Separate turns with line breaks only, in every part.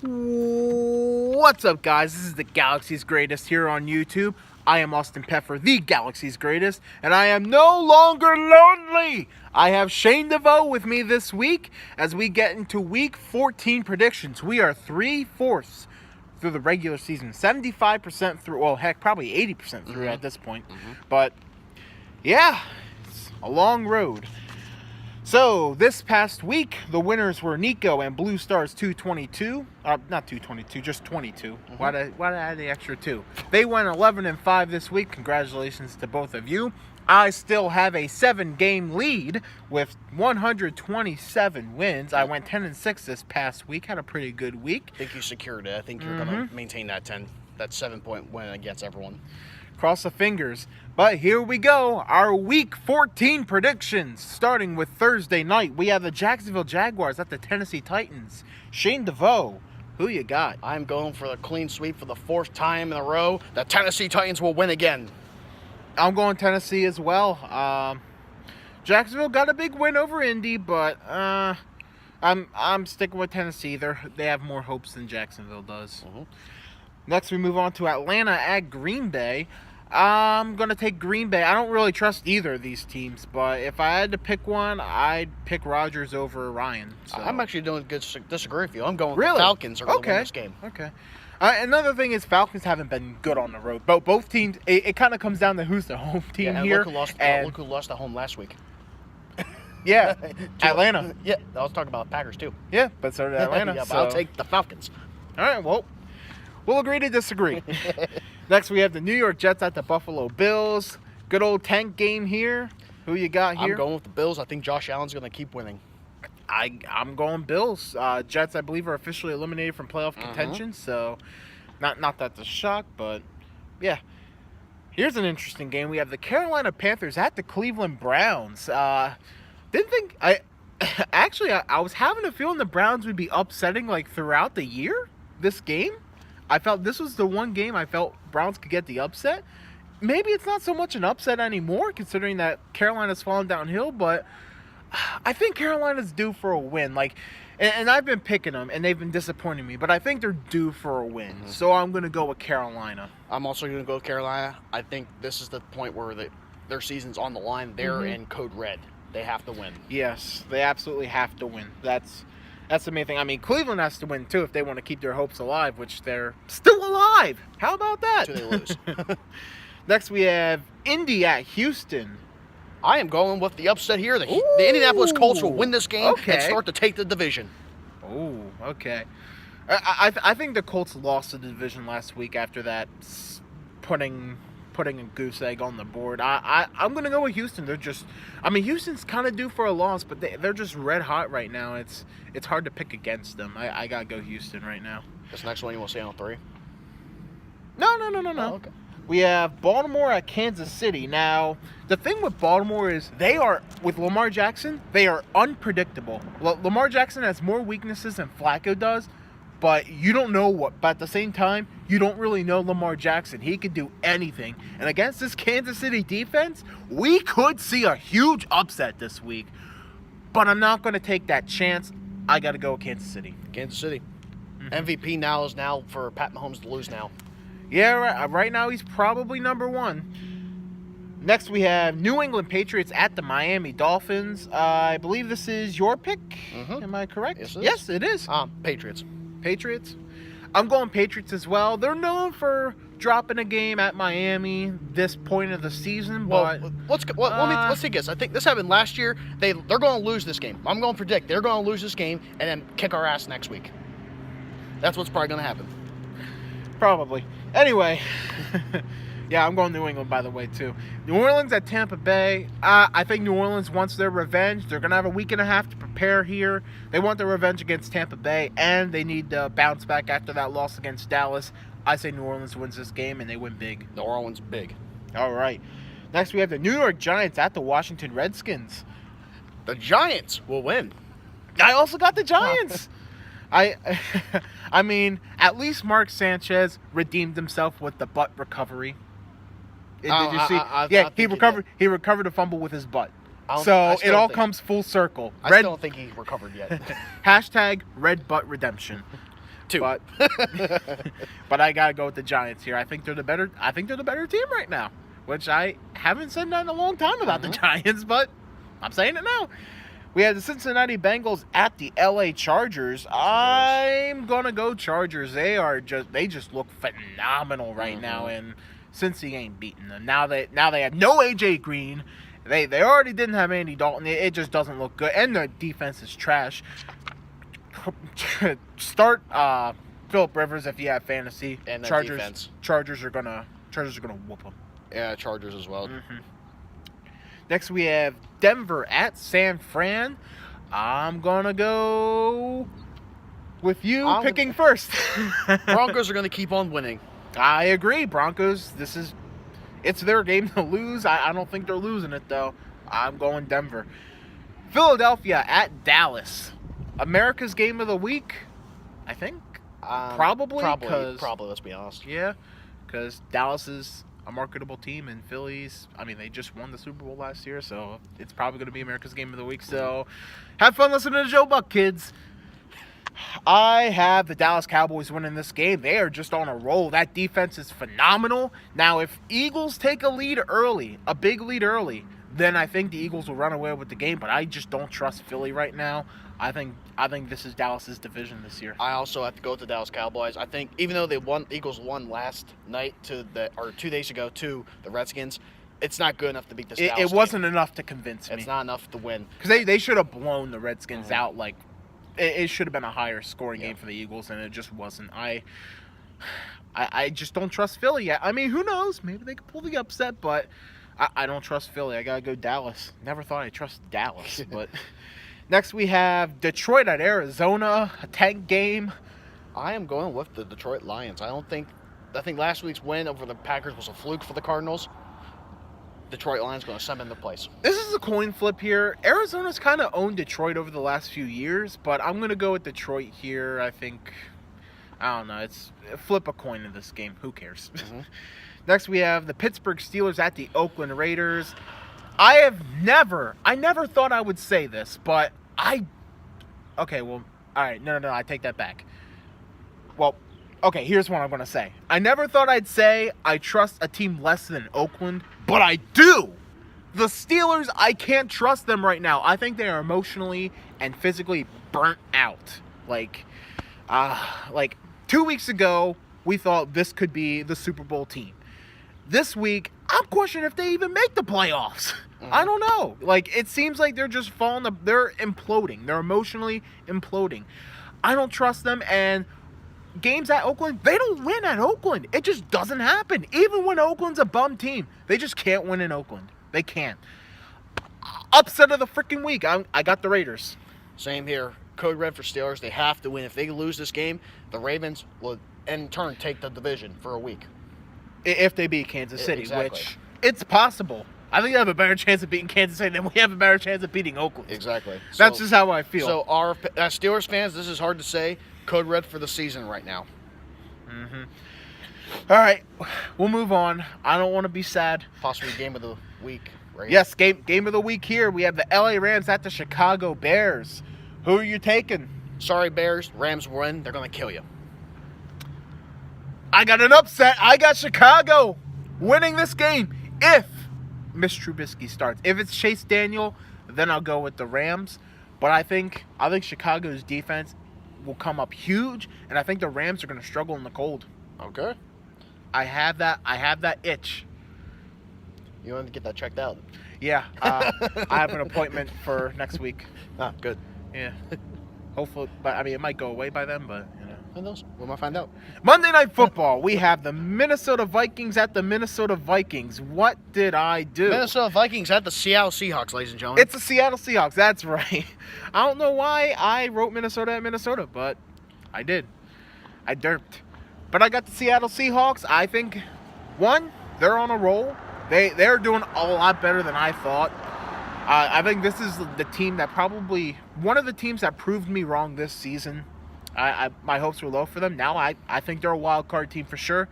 What's up, guys? This is the Galaxy's Greatest here on YouTube. I am Austin Peffer, the Galaxy's Greatest, and I am no longer lonely. I have Shane DeVoe with me this week as we get into Week 14 predictions. We are 3/4 through the regular season, 75% through, well, heck, probably 80% through at this point. But, yeah, it's a long road. So, this past week, the winners were Nico and Blue Stars 222. Not 222, just 22. Why did I add the extra 2? They went 11-5 this week. Congratulations to both of you. I still have a 7-game lead with 127 wins. I went 10-6 this past week. Had a pretty good week.
I think you secured it. I think you're going to maintain that 7-point win against everyone.
Cross the fingers. But here we go. Our Week 14 predictions. Starting with Thursday night, we have the Jacksonville Jaguars at the Tennessee Titans. Shane DeVoe, who you got?
I'm going for the clean sweep for the 4th time in a row. The Tennessee Titans will win again.
I'm going Tennessee as well. Jacksonville got a big win over Indy, but I'm sticking with Tennessee. They have more hopes than Jacksonville does. Next, we move on to Atlanta at Green Bay. I'm going to take Green Bay. I don't really trust either of these teams, but if I had to pick one, I'd pick Rodgers over Ryan. So.
I'm actually doing good to disagree with you. I'm going
really?
The Falcons are going to win this game.
Okay. Another thing is Falcons haven't been good on the road. Both teams, it kind of comes down to who's the home team
and
here.
Look who lost at home last week.
Yeah, Atlanta.
Yeah, I was talking about Packers too.
Yeah, but so did Atlanta.
Yeah, but I'll take the Falcons.
All right, well, we'll agree to disagree. Next, we have the New York Jets at the Buffalo Bills. Good old tank game here. Who you got here?
I'm going with the Bills. I think Josh Allen's going to keep winning.
I'm going Bills. Jets, I believe, are officially eliminated from playoff contention, so not that's a shock, but yeah. Here's an interesting game. We have the Carolina Panthers at the Cleveland Browns. Didn't think I was having a feeling the Browns would be upsetting like throughout the year. This game, I felt this was the one game I felt Browns could get the upset. Maybe it's not so much an upset anymore, considering that Carolina's fallen downhill, but I think Carolina's due for a win. And I've been picking them, and they've been disappointing me, but I think they're due for a win. So I'm going to go with Carolina.
I'm also going to go with Carolina. I think this is the point where their season's on the line. They're in code red. They have to win. Yes,
they absolutely have to win. That's the main thing. I mean, Cleveland has to win, too, if they want to keep their hopes alive, which they're still alive. How about that?
Until they lose.
Next, we have Indy at Houston.
I am going with the upset here. The Indianapolis Colts will win this game and start to take the division.
Oh, okay. I think the Colts lost the division last week after that putting a goose egg on the board. I'm going to go with Houston. Houston's kind of due for a loss, but they're just red hot right now. It's hard to pick against them. I got to go Houston right now.
This next one you want to say on 3?
No.
Oh, okay.
We have Baltimore at Kansas City. Now, the thing with Baltimore is with Lamar Jackson, they are unpredictable. Lamar Jackson has more weaknesses than Flacco does, but you don't know what. But at the same time, you don't really know Lamar Jackson. He could do anything. And against this Kansas City defense, we could see a huge upset this week. But I'm not going to take that chance. I got to go with Kansas City.
Kansas City. MVP now is for Pat Mahomes to lose now.
Yeah, right now he's probably number 1. Next, we have New England Patriots at the Miami Dolphins. I believe this is your pick. Am I correct?
Yes,
it is.
Patriots.
Patriots? I'm going Patriots as well. They're known for dropping a game at Miami this point of the season, but...
Let's take this. I think this happened last year. They're going to lose this game. I'm going to predict they're going to lose this game and then kick our ass next week. That's what's probably going to happen.
Probably. Anyway, yeah, I'm going New England, by the way, too. New Orleans at Tampa Bay. I think New Orleans wants their revenge. They're going to have a week and a half to prepare here. They want their revenge against Tampa Bay, and they need to bounce back after that loss against Dallas. I say New Orleans wins this game, and they win big.
New Orleans big.
All right. Next, we have the New York Giants at the Washington Redskins.
The Giants will win.
I also got the Giants. I mean, at least Mark Sanchez redeemed himself with the butt recovery. Did you see? He recovered a fumble with his butt. So it all comes full circle.
I still don't think he recovered yet.
Hashtag Red Butt Redemption.
2.
But but I gotta go with the Giants here. I think they're the better team right now. Which I haven't said that in a long time about the Giants, but I'm saying it now. We have the Cincinnati Bengals at the LA Chargers. I'm gonna go Chargers. They just look phenomenal right now, and Cincy ain't beating them. Now they have no AJ Green. They already didn't have Andy Dalton. It just doesn't look good, and the defense is trash. Start Phillip Rivers if you have fantasy.
And
Chargers are gonna whoop them.
Yeah, Chargers as well.
Next, we have Denver at San Fran. I'm going to go with you picking first.
Broncos are going to keep on winning.
I agree. Broncos, it's their game to lose. I don't think they're losing it, though. I'm going Denver. Philadelphia at Dallas. America's game of the week, I think. Probably,
let's be honest.
Yeah, because Dallas is a marketable team, and Phillies, they just won the Super Bowl last year, so it's probably going to be America's game of the week. So have fun listening to Joe Buck, kids. I have the Dallas Cowboys winning this game. They are just on a roll. That defense is phenomenal. Now, if Eagles take a big lead early, then I think the Eagles will run away with the game, but I just don't trust Philly right now. I think this is Dallas's division this year.
I also have to go with the Dallas Cowboys. I think even though Eagles won last night 2 days ago to the Redskins, it's not good enough to beat this Dallas
team. It wasn't enough to convince me.
It's not enough to win.
Because they should have blown the Redskins out. Like, it should have been a higher scoring game for the Eagles, and it just wasn't. I just don't trust Philly yet. Who knows? Maybe they could pull the upset, but I don't trust Philly. I got to go Dallas. Never thought I'd trust Dallas, but... Next, we have Detroit at Arizona, a tank game.
I am going with the Detroit Lions. I think last week's win over the Packers was a fluke for the Cardinals. Detroit Lions going to send them into place.
This is a coin flip here. Arizona's kind of owned Detroit over the last few years, but I'm going to go with Detroit here. I don't know. It's flip a coin in this game. Who cares? Next, we have the Pittsburgh Steelers at the Oakland Raiders. I never thought I would say this, but okay, well, all right, no, I take that back. Well, okay, here's what I'm going to say. I never thought I'd say I trust a team less than Oakland, but I do. The Steelers, I can't trust them right now. I think they are emotionally and physically burnt out. Like 2 weeks ago, we thought this could be the Super Bowl team. This week, I'm questioning if they even make the playoffs. I don't know. It seems like they're just they're imploding. They're emotionally imploding. I don't trust them, and games at Oakland, they don't win at Oakland. It just doesn't happen. Even when Oakland's a bum team, they just can't win in Oakland. They can't. Upset of the freaking week. I got the Raiders.
Same here. Code red for Steelers. They have to win. If they lose this game, the Ravens will, in turn, take the division for a week.
If they beat Kansas City,
exactly.
Which it's possible. I think they have a better chance of beating Kansas City than we have a better chance of beating Oakland.
Exactly.
That's just how I feel.
So, our Steelers fans, this is hard to say. Code red for the season right now.
All right, we'll move on. I don't want to be sad.
Possibly game of the week, right?
Yes, game of the week here. We have the LA Rams at the Chicago Bears. Who are you taking?
Sorry, Bears. Rams win. They're going to kill you.
I got an upset. I got Chicago winning this game if Mitch Trubisky starts. If it's Chase Daniel, then I'll go with the Rams. But I think Chicago's defense will come up huge, and I think the Rams are going to struggle in the cold.
Okay.
I have that itch.
You want to get that checked out?
Yeah. I have an appointment for next week.
Ah, good.
Yeah. Hopefully, but it might go away by then, but
Who knows? We might find out.
Monday Night Football. We have the Minnesota Vikings at the Minnesota Vikings. What did I do?
Minnesota Vikings at the Seattle Seahawks, ladies and gentlemen.
It's the Seattle Seahawks. That's right. I don't know why I wrote Minnesota at Minnesota, but I did. I derped. But I got the Seattle Seahawks. I think, one, they're on a roll. They're doing a lot better than I thought. I think this is the team that probably one of the teams that proved me wrong this season. My hopes were low for them. Now I think they're a wild card team for sure.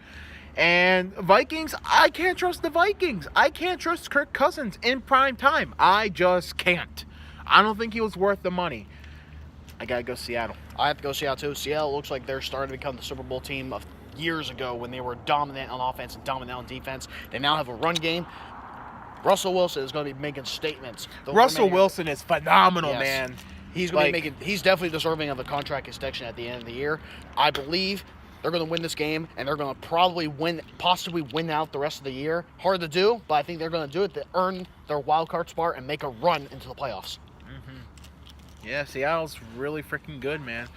And Vikings, I can't trust the Vikings. I can't trust Kirk Cousins in prime time. I just can't. I don't think he was worth the money. I gotta go Seattle.
I have to go Seattle too. Seattle looks like they're starting to become the Super Bowl team of years ago when they were dominant on offense and dominant on defense. They now have a run game. Russell Wilson is going to be making statements.
Russell Wilson is phenomenal, man.
He's going to be making. He's definitely deserving of a contract extension at the end of the year. I believe they're going to win this game, and they're going to possibly win out the rest of the year. Hard to do, but I think they're going to do it to earn their wild card spot and make a run into the playoffs.
Yeah, Seattle's really freaking good, man.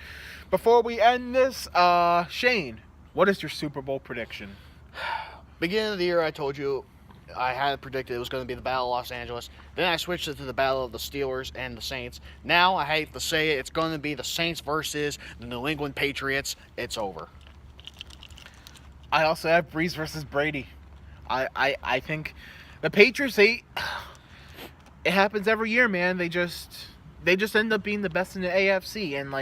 Before we end this, Shane, what is your Super Bowl prediction?
Beginning of the year, I told you I had predicted it was going to be the Battle of Los Angeles. Then I switched it to the Battle of the Steelers and the Saints. Now, I hate to say it, it's going to be the Saints versus the New England Patriots. It's over.
I also have Breeze versus Brady. I think the Patriots, it happens every year, man. They just end up being the best in the AFC, and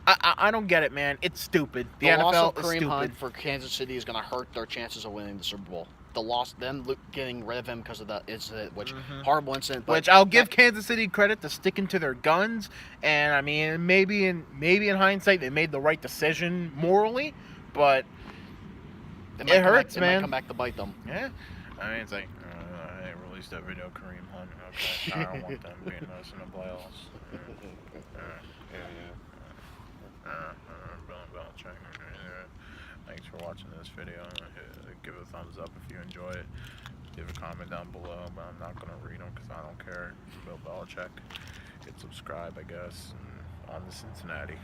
I don't get it, man. It's stupid. The NFL
loss of
is
Kareem
stupid.
Hunt for Kansas City is going to hurt their chances of winning the Super Bowl. The loss, them getting rid of him because of the incident, which horrible incident.
Which I'll give Kansas City credit to sticking to their guns, and I mean maybe in hindsight they made the right decision morally, but it hurts, man.
It might come back to bite them.
Yeah, I mean it's like I released that video, Kareem Hunt. Okay, I don't want them being us in the playoffs. Thanks for watching this video. Give it a thumbs up if you enjoy it. Leave a comment down below, but I'm not going to read them because I don't care. Bill Belichick. Hit subscribe, I guess. And on to Cincinnati.